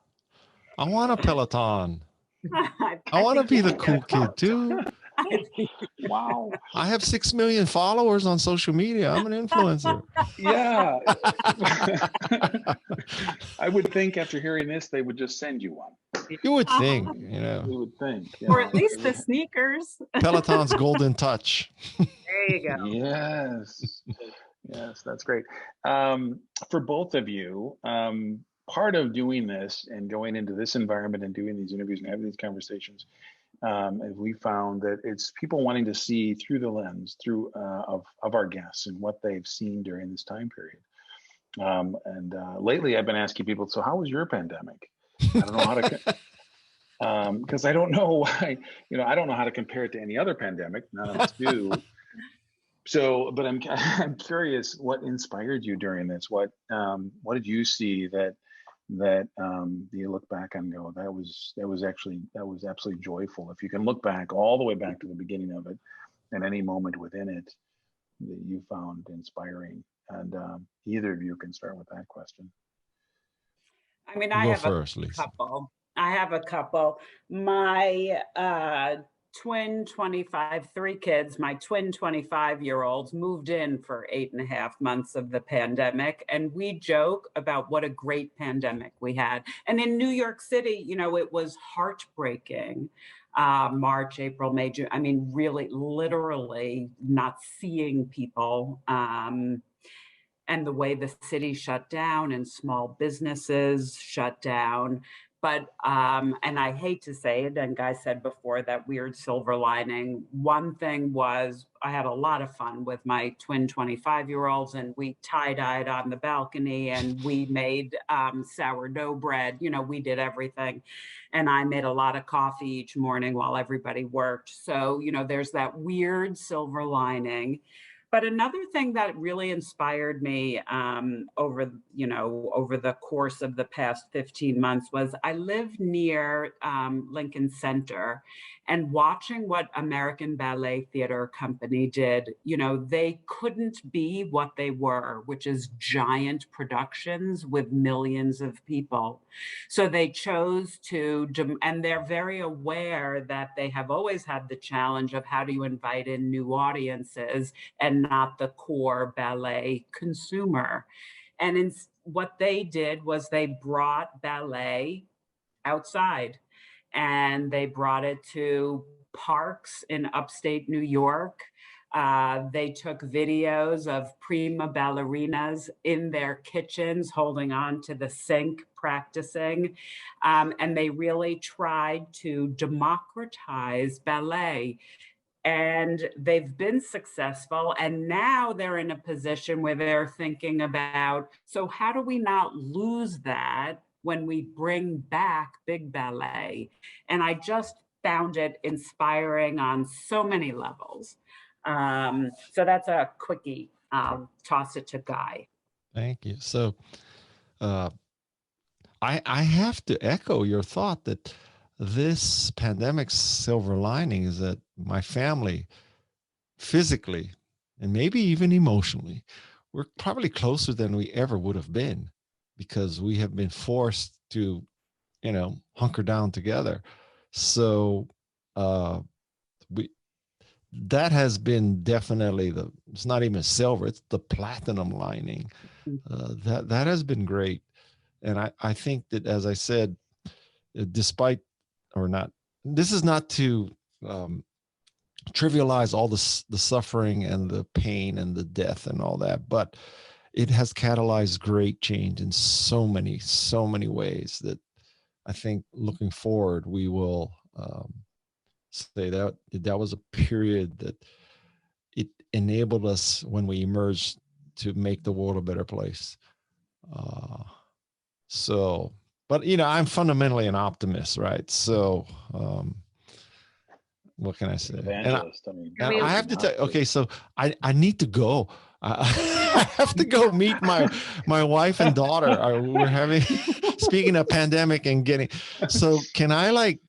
I want a Peloton. I want to be the cool kid too. Wow. I have 6 million followers on social media. I'm an influencer. Yeah. I would think after hearing this, they would just send you one. You would think, You would think. Or at least the sneakers. Peloton's golden touch. There you go. Yes. Yes, that's great. For both of you, part of doing this and going into this environment and doing these interviews and having these conversations, and we found that it's people wanting to see through the lens of our guests and what they've seen during this time period. And lately I've been asking people, so how was your pandemic? I don't know how to, because I don't know why, I don't know how to compare it to any other pandemic. None of us do. So, but I'm curious, what inspired you during this? What did you see that you look back and go, that was absolutely joyful. If you can look back all the way back to the beginning of it, and any moment within it that you found inspiring, and either of you can start with that question. I mean, I have a couple. My twin 3 kids, my twin 25-year-olds moved in for 8.5 months of the pandemic. And we joke about what a great pandemic we had. And in New York City, it was heartbreaking. March, April, May, June. I mean, really, literally not seeing people. And the way the city shut down and small businesses shut down. But, and I hate to say it, and Guy said before, that weird silver lining. One thing was I had a lot of fun with my twin 25-year-olds, and we tie-dyed on the balcony, and we made sourdough bread. We did everything. And I made a lot of coffee each morning while everybody worked. So, there's that weird silver lining. But another thing that really inspired me over the course of the past 15 months was I live near Lincoln Center, and watching what American Ballet Theater Company did, they couldn't be what they were, which is giant productions with millions of people. So they chose to, and they're very aware that they have always had the challenge of how do you invite in new audiences and not the core ballet consumer. And what they did was they brought ballet outside, and they brought it to parks in upstate New York. They took videos of prima ballerinas in their kitchens holding on to the sink practicing, and they really tried to democratize ballet. And they've been successful. And now they're in a position where they're thinking about, so how do we not lose that when we bring back big ballet? And I just found it inspiring on so many levels. So that's a quickie. I'll toss it to Guy. Thank you. So I have to echo your thought that this pandemic's silver lining is that my family, physically and maybe even emotionally, we're probably closer than we ever would have been, because we have been forced to, hunker down together. So that has been definitely it's not even silver, it's the platinum lining. That has been great. And I think that, as I said, despite or not, this is not to trivialize all the suffering and the pain and the death and all that, but it has catalyzed great change in so many ways that I think looking forward, we will say that was a period that it enabled us, when we emerged, to make the world a better place. So, but you know, I'm fundamentally an optimist, right? So, what can I say? Evangelist. And I have to tell. Okay, so I need to go. I have to go meet my wife and daughter. We're having, speaking of pandemic and getting. So can I like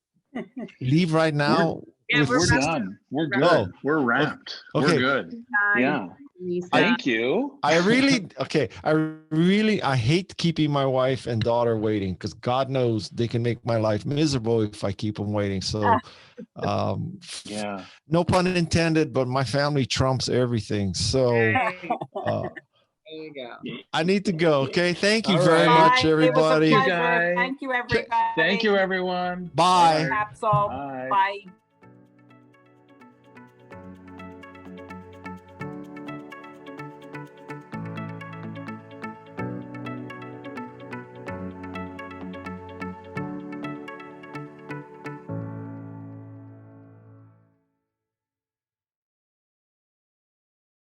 leave right now? Yeah, We're done. We're good. Oh, we're wrapped. okay. We're good. Yeah. Lisa. Thank you. I hate keeping my wife and daughter waiting, because God knows they can make my life miserable if I keep them waiting. So, yeah, no pun intended, but my family trumps everything. So, There you go. I need to go. Okay. Thank you All very right. much, everybody. It was a pleasure. Thank you, everybody. Thank you, everyone. Bye. Capsule. Bye. Bye.